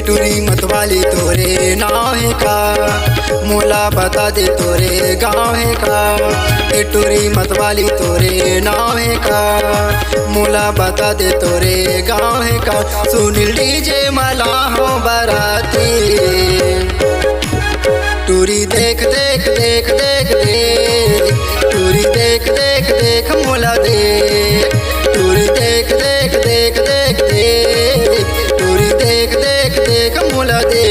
टूरी मतवाली तोरे नाव है का, मोला बता दे तोरे गाँव है का। टूरी मतवाली तोरे नाव है का, मोला बता दे तोरे गाँव है का। सुनील डीजे मला हो बराती, टूरी देख देख देख देख दे, टूरी देख देख देख मोला दे, टूरी देख देख देख देख दे, टूरी देख देख देख मोला दे।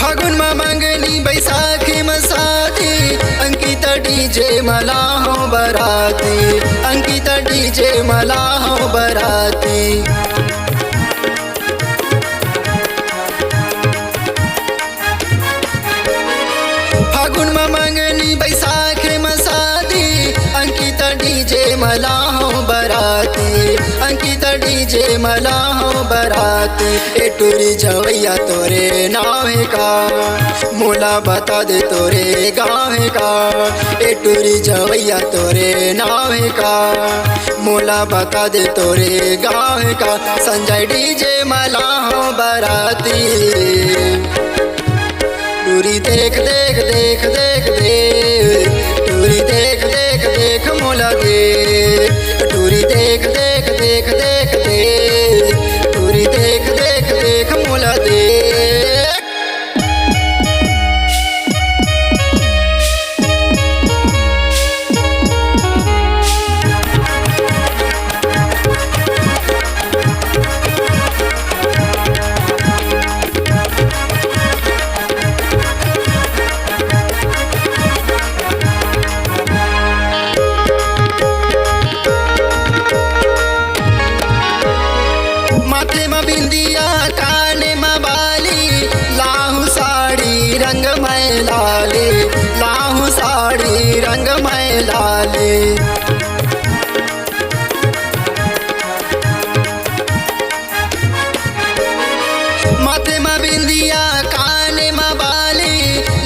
फागुन में मंगनी बैसाखी में शादी, अंकिता डीजे मला हो बराती, अंकिता डीजे मला हो बराती। फागुन में मंगनी बैसाखी में शादी, अंकिता डीजे मला हो बराती, अंकिता डीजे मला हो बराती। ए टूरी जवैया तोरे नाव है का, मोला बता दे तोरे गाँव है का। ए टूरी जवैया तोरे नाव है का, मोला बता दे तोरे गाँव है का। संजय डीजे मला हो बराती, टूरी देख देख देख देख दे, टूरी देख देख देख मोला दे, टूरी देख देख देख देख दे, टूरी देख देख देख मोला दे। माथे में बिंदिया काने में बाली, लाहू साड़ी रंग में लाले, लाहू साड़ी रंग में लाले। माथे में बिंदिया काने में बाली,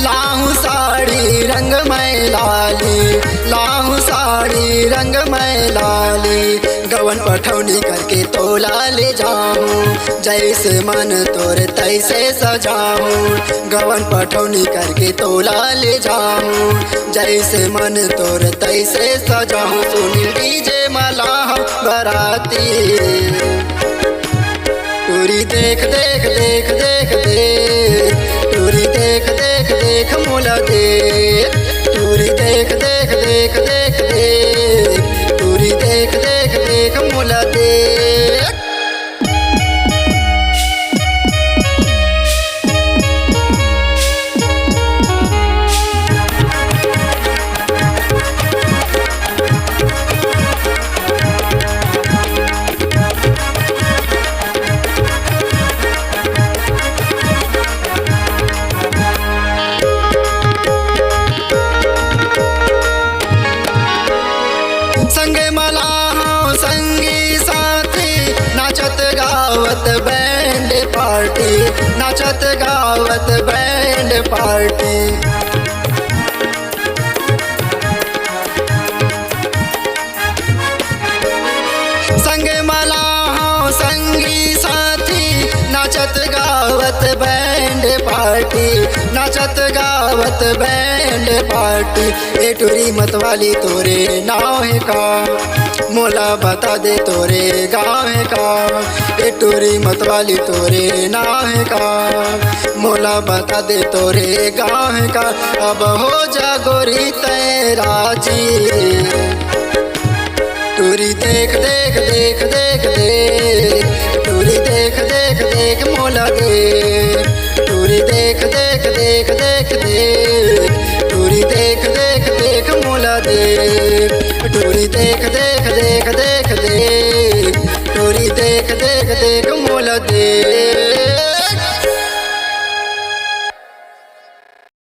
लाहू साड़ी रंग में लाली, लाहू साड़ी रंग में लाली। गवन पठौनी करके तोला ले जाऊं, जैसे मन तोर तैसे सजाऊं। गवन पठौनी करके तोला ले जाऊं, जैसे मन तोर तैसे सजाऊं। सुनील डीजे मला हो बराती, टूरी देख देख देख देख दे, टूरी देख देख देख मोला दे, टूरी देख देख देख देख दे, टूरी देख देख देख मोला दे। संगे मला हो संगी साथी, नाचत गावत बैंड पार्टी, नाचत गावत बैंड पार्टी। संगे मला हो संगी साथी, नाचत गावत बैंड पार्टी, नाचत गावत बैंड पार्टी। ए टूरी मतवाली तोरे नाव है का, मोला बता दे तोरे गाँव है का। ए टूरी मतवाली तोरे नाव है का, मोला बता दे तोरे गाँव है का। अब हो जा गोरी तैराजी, टूरी देख देख देख देख दे, टूरी देख देख देख मोला दे, टूरी देख देख देख देख दे, टूरी देख देख देख मोला दे, टूरी देख देख देख देख दे, टूरी देख देख देख मोला दे।